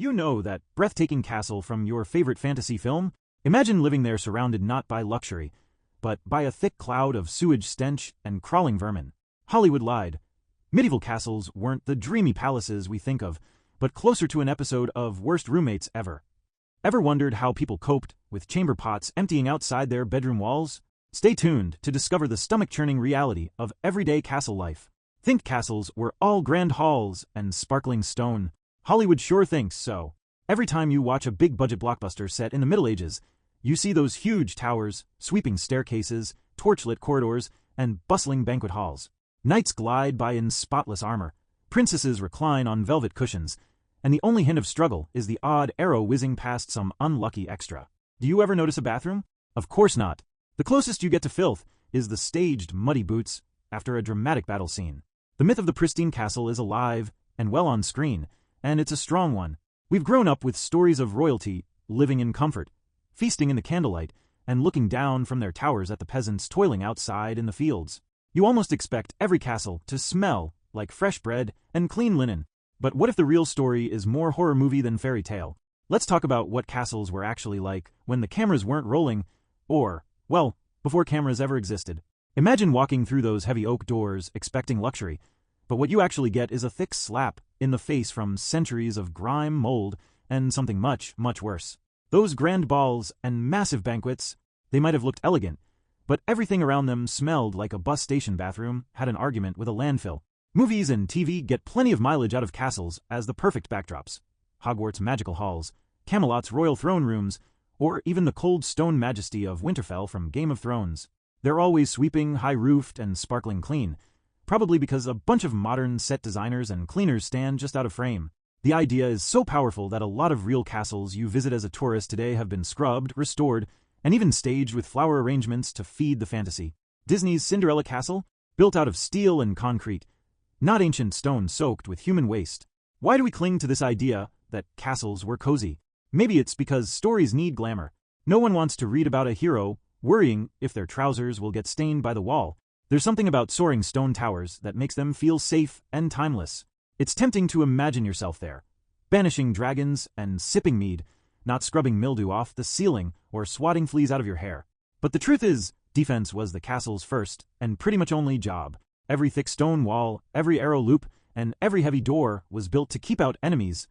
You know that breathtaking castle from your favorite fantasy film? Imagine living there surrounded not by luxury, but by a thick cloud of sewage stench and crawling vermin. Hollywood lied. Medieval castles weren't the dreamy palaces we think of, but closer to an episode of Worst Roommates Ever. Ever wondered how people coped with chamber pots emptying outside their bedroom walls? Stay tuned to discover the stomach-churning reality of everyday castle life. Think castles were all grand halls and sparkling stone. Hollywood sure thinks so. Every time you watch a big-budget blockbuster set in the Middle Ages, you see those huge towers, sweeping staircases, torchlit corridors, and bustling banquet halls. Knights glide by in spotless armor, princesses recline on velvet cushions, and the only hint of struggle is the odd arrow whizzing past some unlucky extra. Do you ever notice a bathroom? Of course not. The closest you get to filth is the staged muddy boots after a dramatic battle scene. The myth of the pristine castle is alive and well on screen, and it's a strong one. We've grown up with stories of royalty living in comfort, feasting in the candlelight, and looking down from their towers at the peasants toiling outside in the fields. You almost expect every castle to smell like fresh bread and clean linen. But what if the real story is more horror movie than fairy tale? Let's talk about what castles were actually like when the cameras weren't rolling, or, well, before cameras ever existed. Imagine walking through those heavy oak doors expecting luxury, but what you actually get is a thick slap in the face from centuries of grime, mold, and something much, much worse. Those grand balls and massive banquets, they might have looked elegant, but everything around them smelled like a bus station bathroom had an argument with a landfill. Movies and TV get plenty of mileage out of castles as the perfect backdrops. Hogwarts' magical halls, Camelot's royal throne rooms, or even the cold stone majesty of Winterfell from Game of Thrones. They're always sweeping, high-roofed, and sparkling clean, probably because a bunch of modern set designers and cleaners stand just out of frame. The idea is so powerful that a lot of real castles you visit as a tourist today have been scrubbed, restored, and even staged with flower arrangements to feed the fantasy. Disney's Cinderella Castle, built out of steel and concrete, not ancient stone soaked with human waste. Why do we cling to this idea that castles were cozy? Maybe it's because stories need glamour. No one wants to read about a hero worrying if their trousers will get stained by the wall. There's something about soaring stone towers that makes them feel safe and timeless. It's tempting to imagine yourself there, banishing dragons and sipping mead, not scrubbing mildew off the ceiling or swatting fleas out of your hair. But the truth is, defense was the castle's first and pretty much only job. Every thick stone wall, every arrow loop, and every heavy door was built to keep out enemies,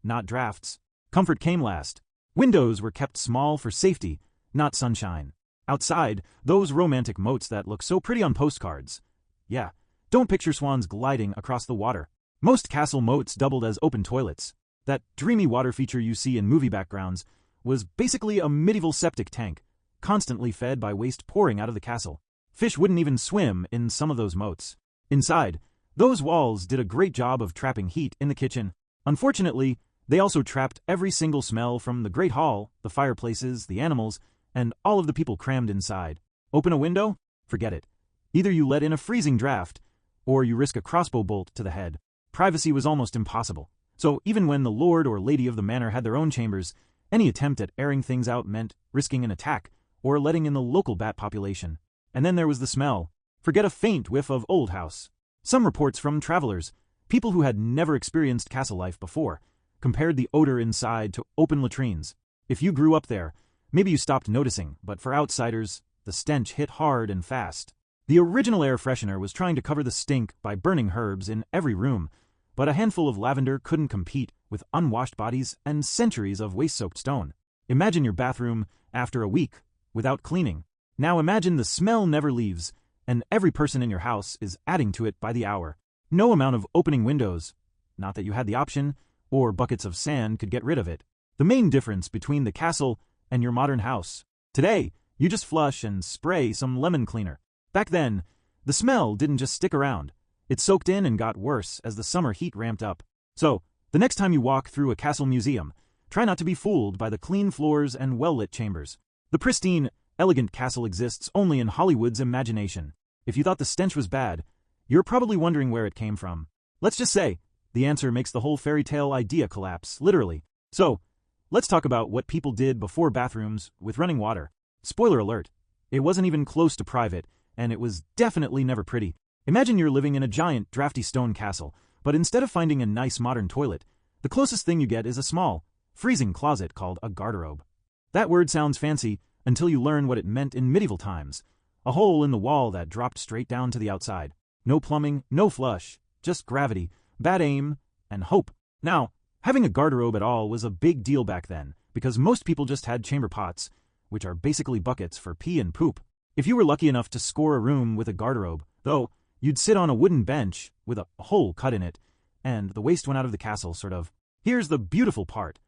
not drafts. Comfort came last. Windows were kept small for safety, not sunshine. Outside, those romantic moats that look so pretty on postcards. Yeah, don't picture swans gliding across the water. Most castle moats doubled as open toilets. That dreamy water feature you see in movie backgrounds was basically a medieval septic tank, constantly fed by waste pouring out of the castle. Fish wouldn't even swim in some of those moats. Inside, those walls did a great job of trapping heat in the kitchen. Unfortunately, they also trapped every single smell from the Great Hall, the fireplaces, the animals, and all of the people crammed inside. Open a window? Forget it. Either you let in a freezing draft, or you risk a crossbow bolt to the head. Privacy was almost impossible. So even when the lord or lady of the manor had their own chambers, any attempt at airing things out meant risking an attack, or letting in the local bat population. And then there was the smell. Forget a faint whiff of old house. Some reports from travelers, people who had never experienced castle life before, compared the odor inside to open latrines. If you grew up there, maybe you stopped noticing, but for outsiders, the stench hit hard and fast. The original air freshener was trying to cover the stink by burning herbs in every room, but a handful of lavender couldn't compete with unwashed bodies and centuries of waste-soaked stone. Imagine your bathroom after a week without cleaning. Now imagine the smell never leaves, and every person in your house is adding to it by the hour. No amount of opening windows, not that you had the option, or buckets of sand could get rid of it. The main difference between the castle and your modern house. Today, you just flush and spray some lemon cleaner. Back then, the smell didn't just stick around. It soaked in and got worse as the summer heat ramped up. So, the next time you walk through a castle museum, try not to be fooled by the clean floors and well-lit chambers. The pristine, elegant castle exists only in Hollywood's imagination. If you thought the stench was bad, you're probably wondering where it came from. Let's just say, the answer makes the whole fairy tale idea collapse, literally. So, let's talk about what people did before bathrooms with running water. Spoiler alert, it wasn't even close to private, and it was definitely never pretty. Imagine you're living in a giant, drafty stone castle, but instead of finding a nice modern toilet, The closest thing you get is a small, freezing closet called a garderobe. That word sounds fancy until you learn what it meant in medieval times. A hole in the wall that dropped straight down to the outside. No plumbing, no flush, just gravity, bad aim, and hope. Now, having a garderobe at all was a big deal back then, because most people just had chamber pots, which are basically buckets for pee and poop. If you were lucky enough to score a room with a garderobe, though, you'd sit on a wooden bench with a hole cut in it, and the waste went out of the castle, sort of. Here's the beautiful part.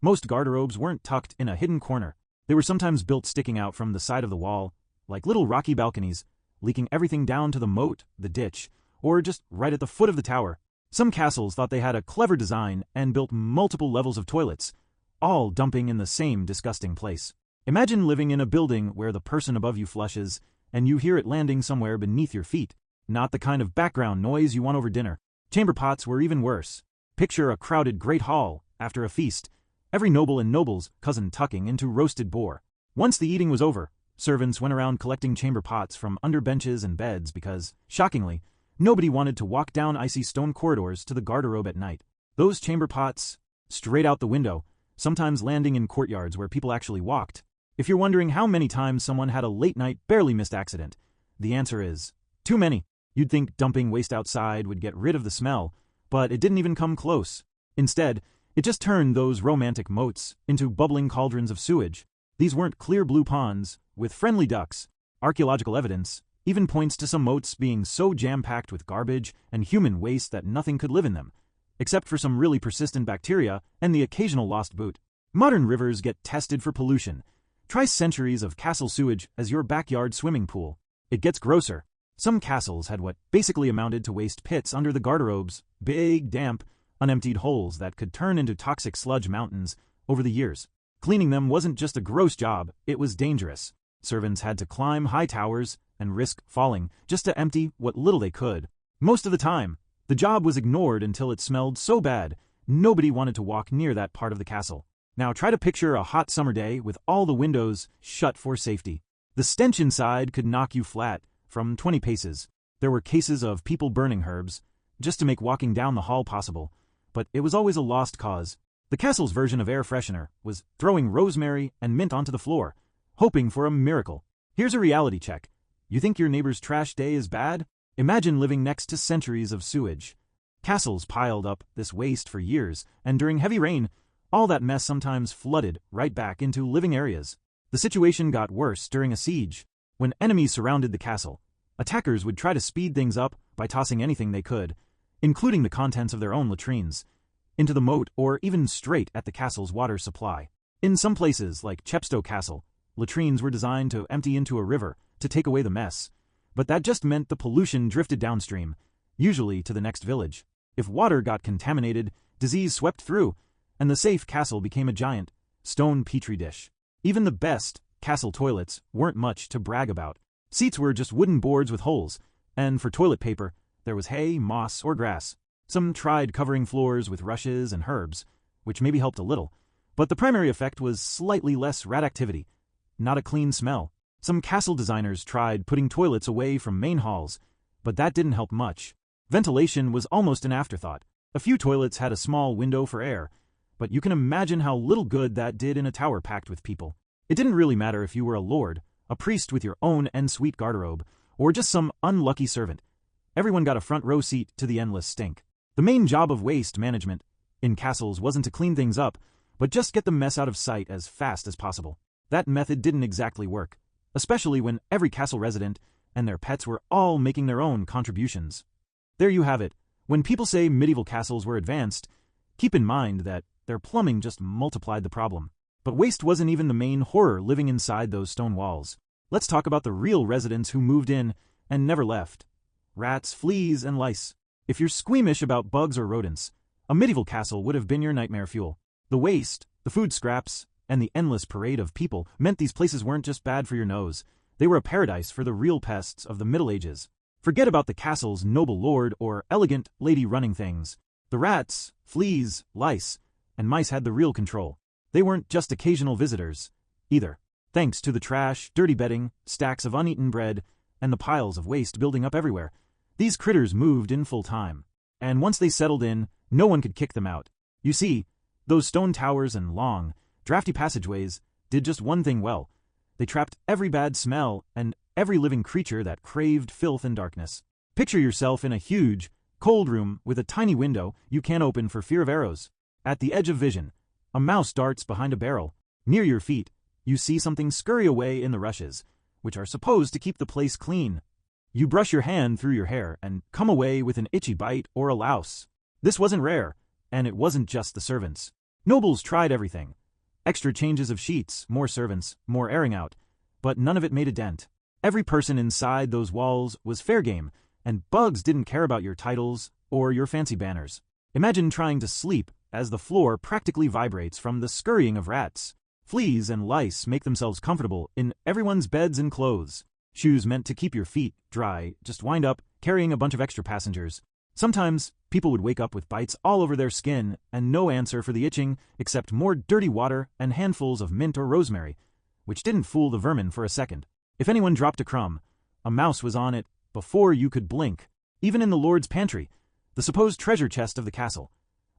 Most garderobes weren't tucked in a hidden corner. They were sometimes built sticking out from the side of the wall, like little rocky balconies, leaking everything down to the moat, the ditch, or just right at the foot of the tower. Some castles thought they had a clever design and built multiple levels of toilets, all dumping in the same disgusting place. Imagine living in a building where the person above you flushes, and you hear it landing somewhere beneath your feet. Not the kind of background noise you want over dinner. Chamber pots were even worse. Picture a crowded great hall after a feast, every noble and noble's cousin tucking into roasted boar. Once the eating was over, servants went around collecting chamber pots from under benches and beds because, shockingly, nobody wanted to walk down icy stone corridors to the garderobe at night. Those chamber pots, straight out the window, sometimes landing in courtyards where people actually walked. If you're wondering how many times someone had a late-night, barely missed accident, the answer is too many. You'd think dumping waste outside would get rid of the smell, but it didn't even come close. Instead, it just turned those romantic moats into bubbling cauldrons of sewage. These weren't clear blue ponds with friendly ducks. Archaeological evidence even points to some moats being so jam-packed with garbage and human waste that nothing could live in them, except for some really persistent bacteria and the occasional lost boot. Modern rivers get tested for pollution. Try centuries of castle sewage as your backyard swimming pool. It gets grosser. Some castles had what basically amounted to waste pits under the garderobes, big, damp, unemptied holes that could turn into toxic sludge mountains over the years. Cleaning them wasn't just a gross job, it was dangerous. Servants had to climb high towers and risk falling just to empty what little they could. Most of the time, the job was ignored until it smelled so bad, nobody wanted to walk near that part of the castle. Now try to picture a hot summer day with all the windows shut for safety. The stench inside could knock you flat from 20 paces. There were cases of people burning herbs, just to make walking down the hall possible, but it was always a lost cause. The castle's version of air freshener was throwing rosemary and mint onto the floor, hoping for a miracle. Here's a reality check. You think your neighbor's trash day is bad? Imagine living next to centuries of sewage. Castles piled up this waste for years, and during heavy rain, all that mess sometimes flooded right back into living areas. The situation got worse during a siege. When enemies surrounded the castle, attackers would try to speed things up by tossing anything they could, including the contents of their own latrines, into the moat or even straight at the castle's water supply. In some places, like Chepstow Castle, latrines were designed to empty into a river to take away the mess, but that just meant the pollution drifted downstream, usually to the next village. If water got contaminated, disease swept through, and the safe castle became a giant stone petri dish. Even the best castle toilets weren't much to brag about. Seats were just wooden boards with holes, and for toilet paper, there was hay, moss, or grass. Some tried covering floors with rushes and herbs, which maybe helped a little, but the primary effect was slightly less rat activity, not a clean smell. Some castle designers tried putting toilets away from main halls, but that didn't help much. Ventilation was almost an afterthought. A few toilets had a small window for air, but you can imagine how little good that did in a tower packed with people. It didn't really matter if you were a lord, a priest with your own en-suite garderobe, or just some unlucky servant. Everyone got a front row seat to the endless stink. The main job of waste management in castles wasn't to clean things up, but just get the mess out of sight as fast as possible. That method didn't exactly work, especially when every castle resident and their pets were all making their own contributions. There you have it. When people say medieval castles were advanced, keep in mind that their plumbing just multiplied the problem. But waste wasn't even the main horror living inside those stone walls. Let's talk about the real residents who moved in and never left. Rats, fleas, and lice. If you're squeamish about bugs or rodents, a medieval castle would have been your nightmare fuel. The waste, the food scraps, and the endless parade of people meant these places weren't just bad for your nose. They were a paradise for the real pests of the Middle Ages. Forget about the castle's noble lord or elegant lady running things. The rats, fleas, lice, and mice had the real control. They weren't just occasional visitors, either. Thanks to the trash, dirty bedding, stacks of uneaten bread, and the piles of waste building up everywhere, these critters moved in full time. And once they settled in, no one could kick them out. You see, those stone towers and long, drafty passageways did just one thing well. They trapped every bad smell and every living creature that craved filth and darkness. Picture yourself in a huge, cold room with a tiny window you can't open for fear of arrows. At the edge of vision, a mouse darts behind a barrel. Near your feet, you see something scurry away in the rushes, which are supposed to keep the place clean. You brush your hand through your hair and come away with an itchy bite or a louse. This wasn't rare, and it wasn't just the servants. Nobles tried everything. Extra changes of sheets, more servants, more airing out, but none of it made a dent. Every person inside those walls was fair game, and bugs didn't care about your titles or your fancy banners. Imagine trying to sleep as the floor practically vibrates from the scurrying of rats. Fleas and lice make themselves comfortable in everyone's beds and clothes. Shoes meant to keep your feet dry just wind up carrying a bunch of extra passengers. Sometimes, people would wake up with bites all over their skin and no answer for the itching except more dirty water and handfuls of mint or rosemary, which didn't fool the vermin for a second. If anyone dropped a crumb, a mouse was on it before you could blink. Even in the Lord's pantry, the supposed treasure chest of the castle,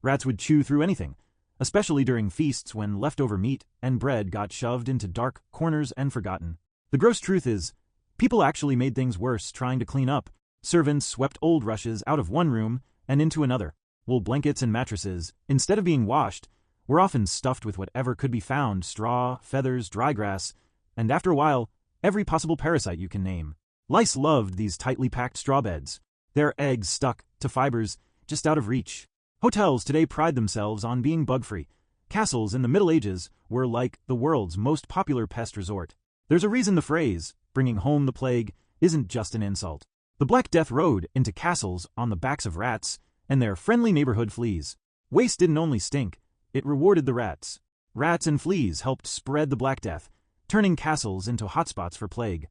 rats would chew through anything, especially during feasts when leftover meat and bread got shoved into dark corners and forgotten. The gross truth is, people actually made things worse trying to clean up. Servants swept old rushes out of one room and into another. Wool blankets and mattresses, instead of being washed, were often stuffed with whatever could be found: straw, feathers, dry grass, and after a while, every possible parasite you can name. Lice loved these tightly packed straw beds. Their eggs stuck to fibers just out of reach. Hotels today pride themselves on being bug-free. Castles in the Middle Ages were like the world's most popular pest resort. There's a reason the phrase, bringing home the plague, isn't just an insult. The Black Death rode into castles on the backs of rats and their friendly neighborhood fleas. Waste didn't only stink, it rewarded the rats. Rats and fleas helped spread the Black Death, turning castles into hotspots for plague.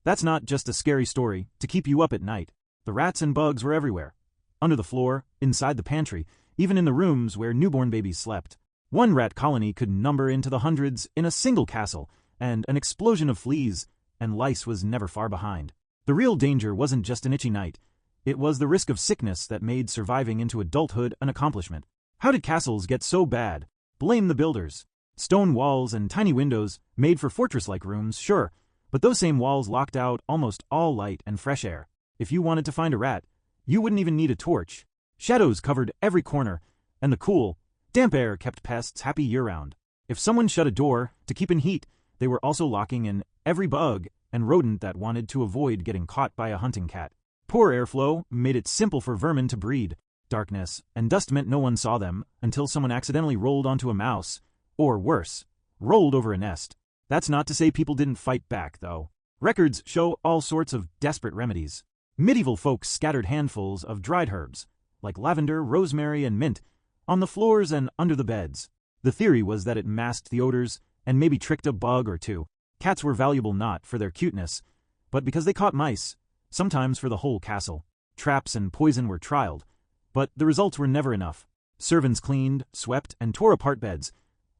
That's not just a scary story to keep you up at night. The rats and bugs were everywhere. Under the floor, inside the pantry, even in the rooms where newborn babies slept. One rat colony could number into the hundreds in a single castle, and an explosion of fleas and lice was never far behind. The real danger wasn't just an itchy night. It was the risk of sickness that made surviving into adulthood an accomplishment. How did castles get so bad? Blame the builders. Stone walls and tiny windows made for fortress-like rooms, sure, but those same walls locked out almost all light and fresh air. If you wanted to find a rat, you wouldn't even need a torch. Shadows covered every corner, and the cool, damp air kept pests happy year-round. If someone shut a door to keep in heat, they were also locking in every bug and rodent that wanted to avoid getting caught by a hunting cat. Poor airflow made it simple for vermin to breed. Darkness and dust meant no one saw them until someone accidentally rolled onto a mouse, or worse, rolled over a nest. That's not to say people didn't fight back, though. Records show all sorts of desperate remedies. Medieval folks scattered handfuls of dried herbs, like lavender, rosemary, and mint, on the floors and under the beds. The theory was that it masked the odors and maybe tricked a bug or two. Cats were valuable not for their cuteness, but because they caught mice, sometimes for the whole castle. Traps and poison were trialed, but the results were never enough. Servants cleaned, swept, and tore apart beds,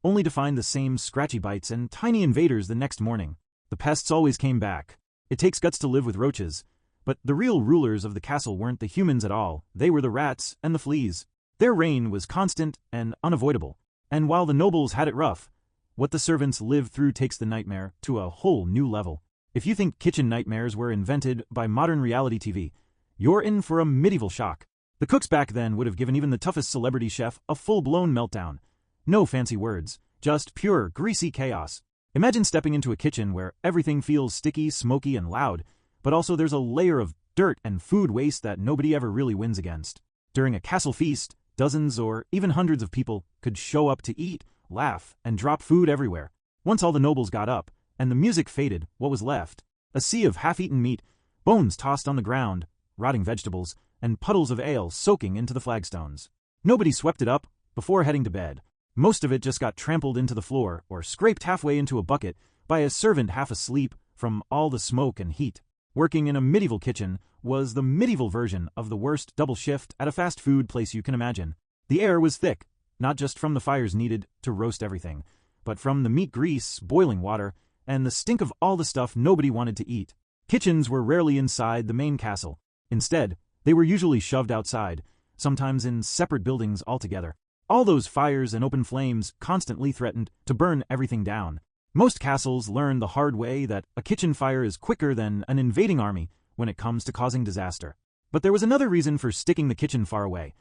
only to find the same scratchy bites and tiny invaders the next morning. The pests always came back. It takes guts to live with roaches, but the real rulers of the castle weren't the humans at all. They were the rats and the fleas. Their reign was constant and unavoidable, and while the nobles had it rough, what the servants lived through takes the nightmare to a whole new level. If you think kitchen nightmares were invented by modern reality TV, you're in for a medieval shock. The cooks back then would have given even the toughest celebrity chef a full-blown meltdown. No fancy words, just pure, greasy chaos. Imagine stepping into a kitchen where everything feels sticky, smoky, and loud, but also there's a layer of dirt and food waste that nobody ever really wins against. During a castle feast, dozens or even hundreds of people could show up to eat, laugh, and drop food everywhere. Once all the nobles got up, and the music faded, what was left? A sea of half-eaten meat, bones tossed on the ground, rotting vegetables, and puddles of ale soaking into the flagstones. Nobody swept it up before heading to bed. Most of it just got trampled into the floor or scraped halfway into a bucket by a servant half asleep from all the smoke and heat. Working in a medieval kitchen was the medieval version of the worst double shift at a fast food place you can imagine. The air was thick, not just from the fires needed to roast everything, but from the meat grease, boiling water, and the stink of all the stuff nobody wanted to eat. Kitchens were rarely inside the main castle. Instead, they were usually shoved outside, sometimes in separate buildings altogether. All those fires and open flames constantly threatened to burn everything down. Most castles learn the hard way that a kitchen fire is quicker than an invading army when it comes to causing disaster. But there was another reason for sticking the kitchen far away.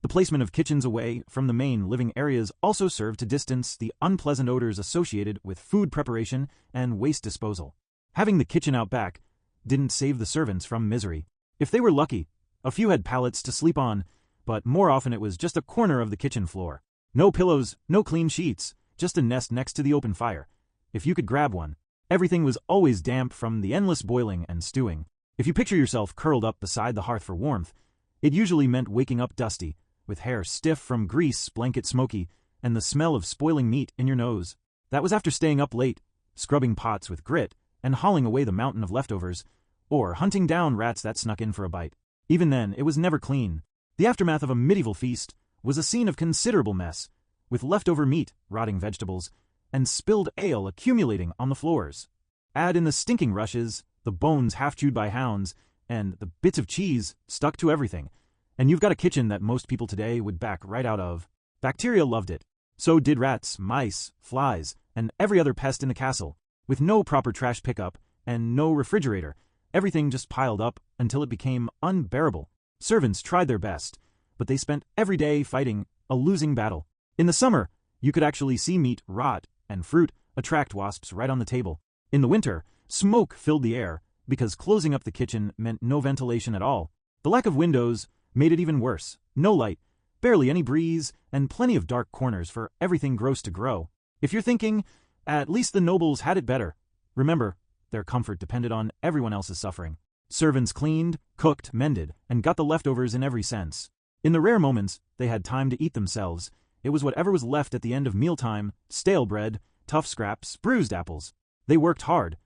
The placement of kitchens away from the main living areas also served to distance the unpleasant odors associated with food preparation and waste disposal. Having the kitchen out back didn't save the servants from misery. If they were lucky, a few had pallets to sleep on, but more often it was just a corner of the kitchen floor. No pillows, no clean sheets, just a nest next to the open fire. If you could grab one, everything was always damp from the endless boiling and stewing. If you picture yourself curled up beside the hearth for warmth, it usually meant waking up dusty, with hair stiff from grease, blanket smoky, and the smell of spoiling meat in your nose. That was after staying up late, scrubbing pots with grit, and hauling away the mountain of leftovers, or hunting down rats that snuck in for a bite. Even then, it was never clean. The aftermath of a medieval feast was a scene of considerable mess, with leftover meat, rotting vegetables, and spilled ale accumulating on the floors. Add in the stinking rushes, the bones half-chewed by hounds, and the bits of cheese stuck to everything, and you've got a kitchen that most people today would back right out of. Bacteria loved it. So did rats, mice, flies, and every other pest in the castle. With no proper trash pickup and no refrigerator, everything just piled up until it became unbearable. Servants tried their best, but they spent every day fighting a losing battle. In the summer, you could actually see meat rot and fruit attract wasps right on the table. In the winter, smoke filled the air because closing up the kitchen meant no ventilation at all. The lack of windows made it even worse. No light, barely any breeze, and plenty of dark corners for everything gross to grow. If you're thinking, at least the nobles had it better, remember, their comfort depended on everyone else's suffering. Servants cleaned, cooked, mended, and got the leftovers in every sense. In the rare moments they had time to eat themselves, it was whatever was left at the end of mealtime: stale bread, tough scraps, bruised apples. They worked hard,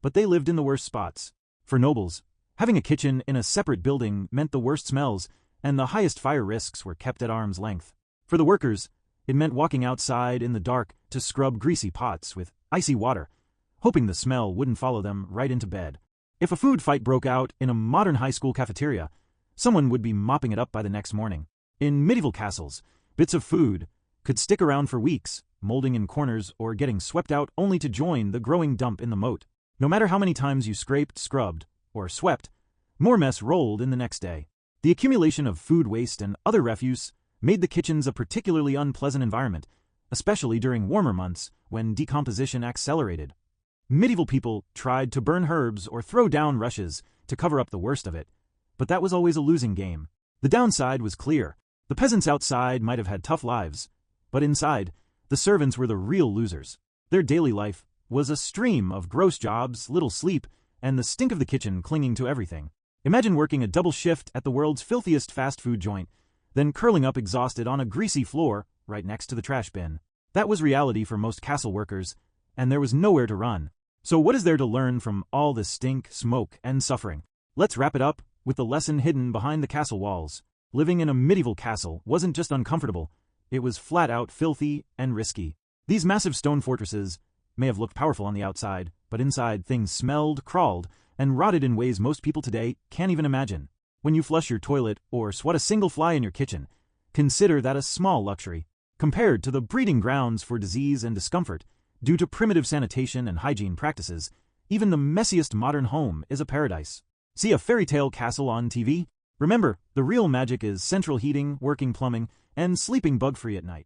but they lived in the worst spots. For nobles, having a kitchen in a separate building meant the worst smells, and the highest fire risks were kept at arm's length. For the workers, it meant walking outside in the dark to scrub greasy pots with icy water, hoping the smell wouldn't follow them right into bed. If a food fight broke out in a modern high school cafeteria, someone would be mopping it up by the next morning. In medieval castles, bits of food could stick around for weeks, molding in corners or getting swept out only to join the growing dump in the moat. No matter how many times you scraped, scrubbed, or swept, more mess rolled in the next day. The accumulation of food waste and other refuse made the kitchens a particularly unpleasant environment, especially during warmer months when decomposition accelerated. Medieval people tried to burn herbs or throw down rushes to cover up the worst of it, but that was always a losing game. The downside was clear. The peasants outside might have had tough lives, but inside, the servants were the real losers. Their daily life was a stream of gross jobs, little sleep, and the stink of the kitchen clinging to everything. Imagine working a double shift at the world's filthiest fast food joint, then curling up exhausted on a greasy floor right next to the trash bin. That was reality for most castle workers, and there was nowhere to run. So what is there to learn from all the stink, smoke, and suffering? Let's wrap it up with the lesson hidden behind the castle walls. Living in a medieval castle wasn't just uncomfortable, it was flat out filthy and risky. These massive stone fortresses may have looked powerful on the outside, but inside things smelled, crawled, and rotted in ways most people today can't even imagine. When you flush your toilet or swat a single fly in your kitchen, consider that a small luxury compared to the breeding grounds for disease and discomfort. Due to primitive sanitation and hygiene practices, even the messiest modern home is a paradise. See a fairy tale castle on TV? Remember, the real magic is central heating, working plumbing, and sleeping bug-free at night.